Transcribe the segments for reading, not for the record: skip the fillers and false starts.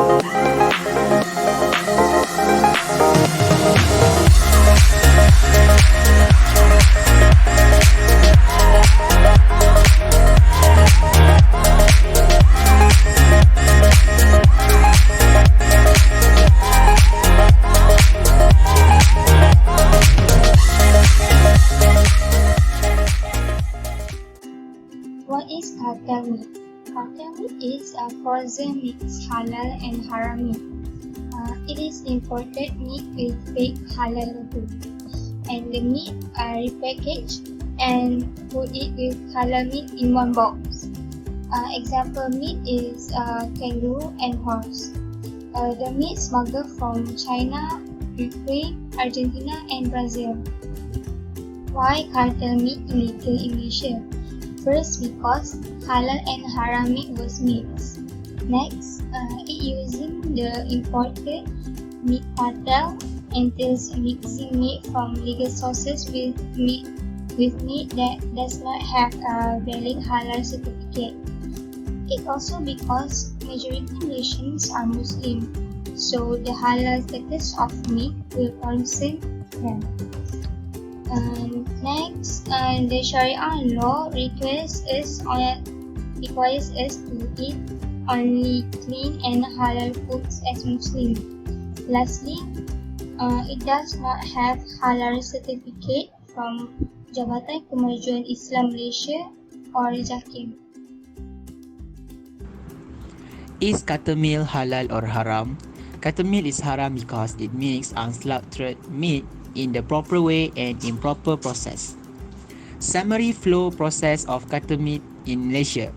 What is cartel meat? Cartel meat is a frozen mixed halal and haram meat. It is imported meat with fake halal logo, and the meat are repackaged and put it with halal meat in one box. Example meat is kangaroo and horse. The meat smuggled from China, Ukraine, Argentina, and Brazil. Why cartel meat illegal in Malaysia? First, because halal and haram meat was mixed. Next, it using the imported meat cartel entails mixing meat from legal sources with meat that does not have a valid halal certificate. It also because majority Malaysians are Muslim, so the halal status of meat will concern them. Next, the Sharia law requires us to eat only clean and halal foods as Muslim. Lastly, it does not have halal certificate from Jabatan Kemajuan Islam Malaysia or JAKIM. Is cattle meal halal or haram? Cattle meal is haram because it makes unslaughtered meat in the proper way and in proper process. Summary flow process of cattle meat in Malaysia.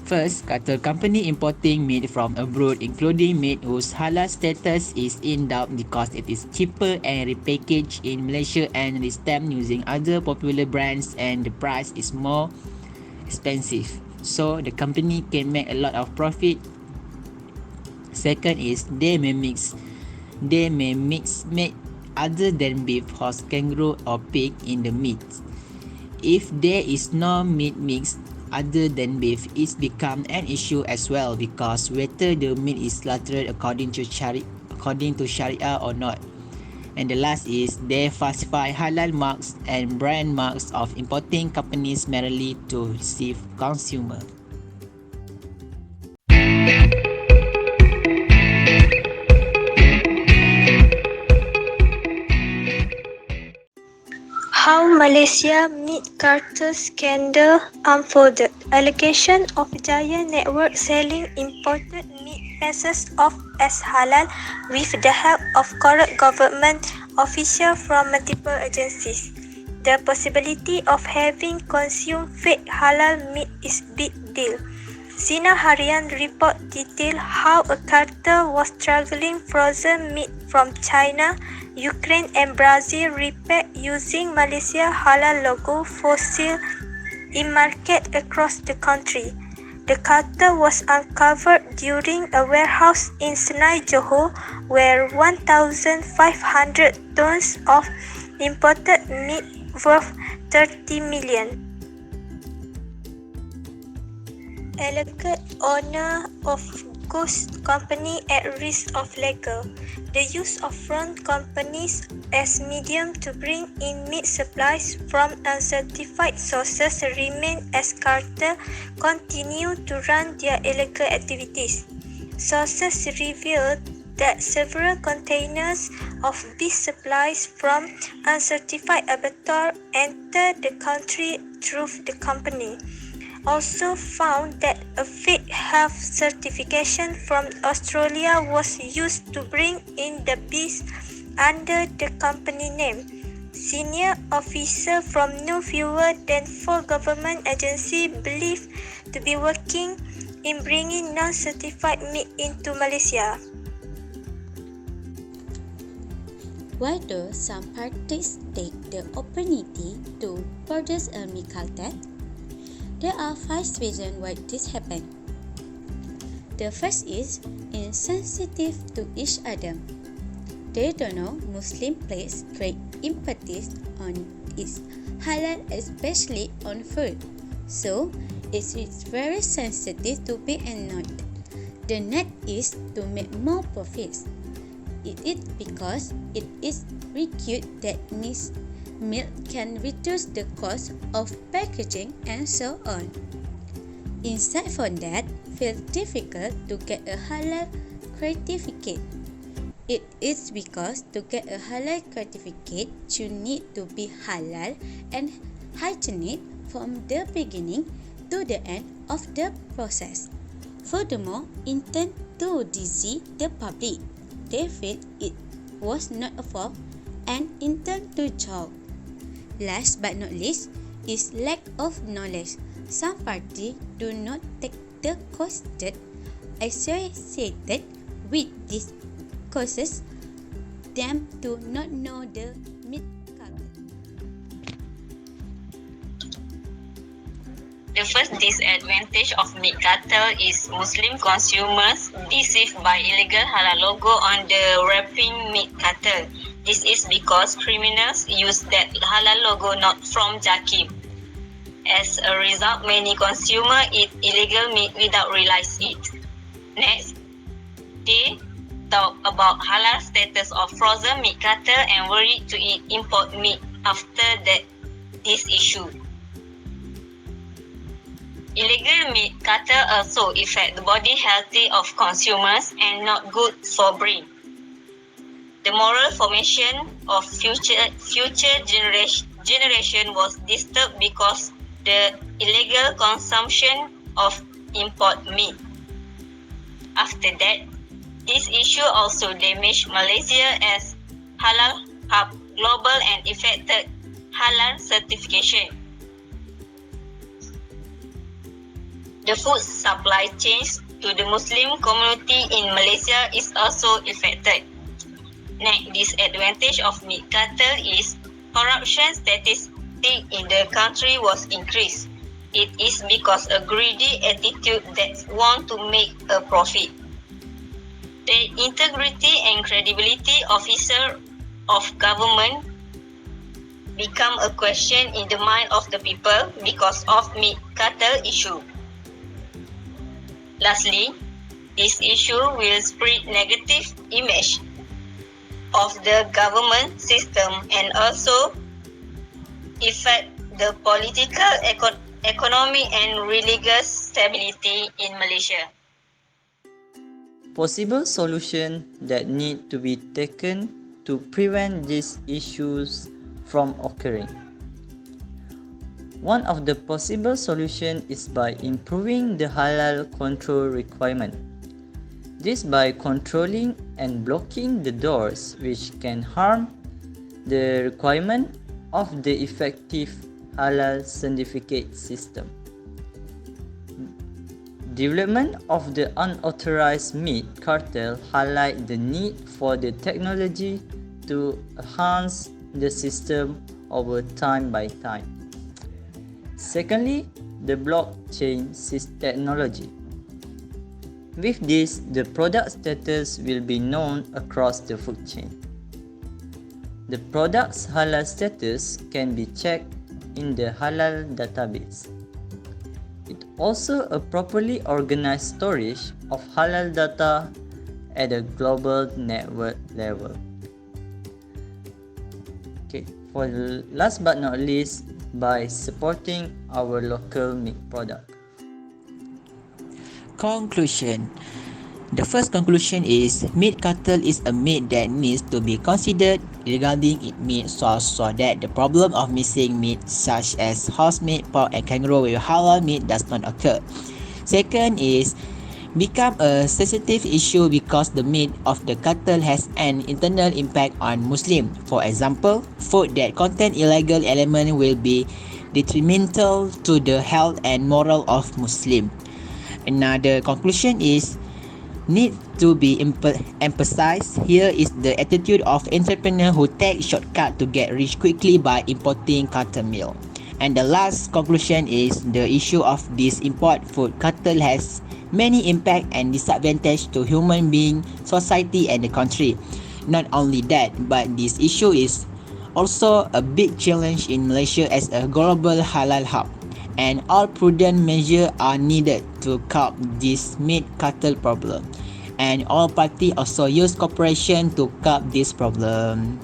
First, cattle company importing meat from abroad, including meat whose halal status is in doubt because it is cheaper and repackaged in Malaysia and restamped using other popular brands and the price is more expensive. So the company can make a lot of profit. Second is they may mix meat other than beef, horse, kangaroo or pig in the meat. If there is no meat mix other than beef, it's become an issue as well because whether the meat is slaughtered according to Sharia or not. And the last is they falsify halal marks and brand marks of importing companies merely to deceive consumer. How Malaysia meat cartel scandal unfolded. Allegation of giant network selling imported meat passes off as halal with the help of corrupt government officials from multiple agencies. The possibility of having consumed fake halal meat is big deal. Sinar Harian report detail how a cartel was smuggling frozen meat from China, Ukraine and Brazil repacked using Malaysia halal logo for sale in market across the country. The cartel was uncovered during a warehouse in Senai, Johor, where 1,500 tons of imported meat worth 30 million. Alleged owner of ghost company at risk of legal. The use of front companies as medium to bring in meat supplies from uncertified sources remain as cartel continue to run their illegal activities. Sources revealed that several containers of beef supplies from uncertified abattoir entered the country through the company. Also found that a fake health certification from Australia was used to bring in the beef under the company name. Senior officer from no fewer than 4 government agencies believed to be working in bringing non-certified meat into Malaysia. Why do some parties take the opportunity to produce a meat cartel? There are 5 reasons why this happened. The first is insensitive to each other. They don't know Muslim place great emphasis on its halal, especially on food. So it is very sensitive to be annoyed. The net is to make more profits. It is because it is required that milk can reduce the cost of packaging and so on. Aside from that, feels difficult to get a halal certificate. It is because to get a halal certificate, you need to be halal and hygienic from the beginning to the end of the process. Furthermore, intend to deceive the public. They felt it was not a fault and intend to joke. Last but not least is lack of knowledge. Some parties do not take the courses associated with these causes them to not know the meat cartel. The first disadvantage of meat cartel is Muslim consumers deceived by illegal halal logo on the wrapping meat cartel. This is because criminals use that halal logo not from Jakim. As a result, many consumers eat illegal meat without realizing it. Next, they talk about halal status of frozen meat cartel and worry to eat import meat after this issue. Illegal meat cartel also affect the body health of consumers and not good for brain. The moral formation of future generation was disturbed because the illegal consumption of import meat. After that, this issue also damaged Malaysia as halal hub global and affected halal certification. The food supply chains to the Muslim community in Malaysia is also affected. Next disadvantage of meat cartel is corruption statistic in the country was increased. It is because a greedy attitude that want to make a profit. The integrity and credibility officer of government become a question in the mind of the people because of meat cartel issue. Lastly, this issue will spread negative image of the government system and also affect the political, economic and religious stability in Malaysia. Possible solutions that need to be taken to prevent these issues from occurring. One of the possible solutions is by improving the halal control requirement. This by controlling and blocking the doors which can harm the requirement of the effective halal certificate system. Development of the unauthorized meat cartel highlight the need for the technology to enhance the system over time by time. Secondly, the blockchain technology. With this, the product status will be known across the food chain. The product's halal status can be checked in the halal database. It also a properly organized storage of halal data at a global network level. Okay, for the last but not least, by supporting our local meat product. Conclusion. The first conclusion is meat cartel is a meat that needs to be considered regarding its meat source so that the problem of missing meat such as horse meat, pork and kangaroo with halal meat does not occur. Second is become a sensitive issue because the meat of the cartel has an internal impact on Muslim. For example, food that contain illegal element will be detrimental to the health and moral of Muslim. Another conclusion is need to be emphasized here is the attitude of entrepreneur who take shortcut to get rich quickly by importing cartel meal. And the last conclusion is the issue of this import food cartel has many impact and disadvantage to human being, society and the country. Not only that, but this issue is also a big challenge in Malaysia as a global halal hub. and all prudent measures are needed to curb this meat cartel problem. And all parties also use cooperation to curb this problem.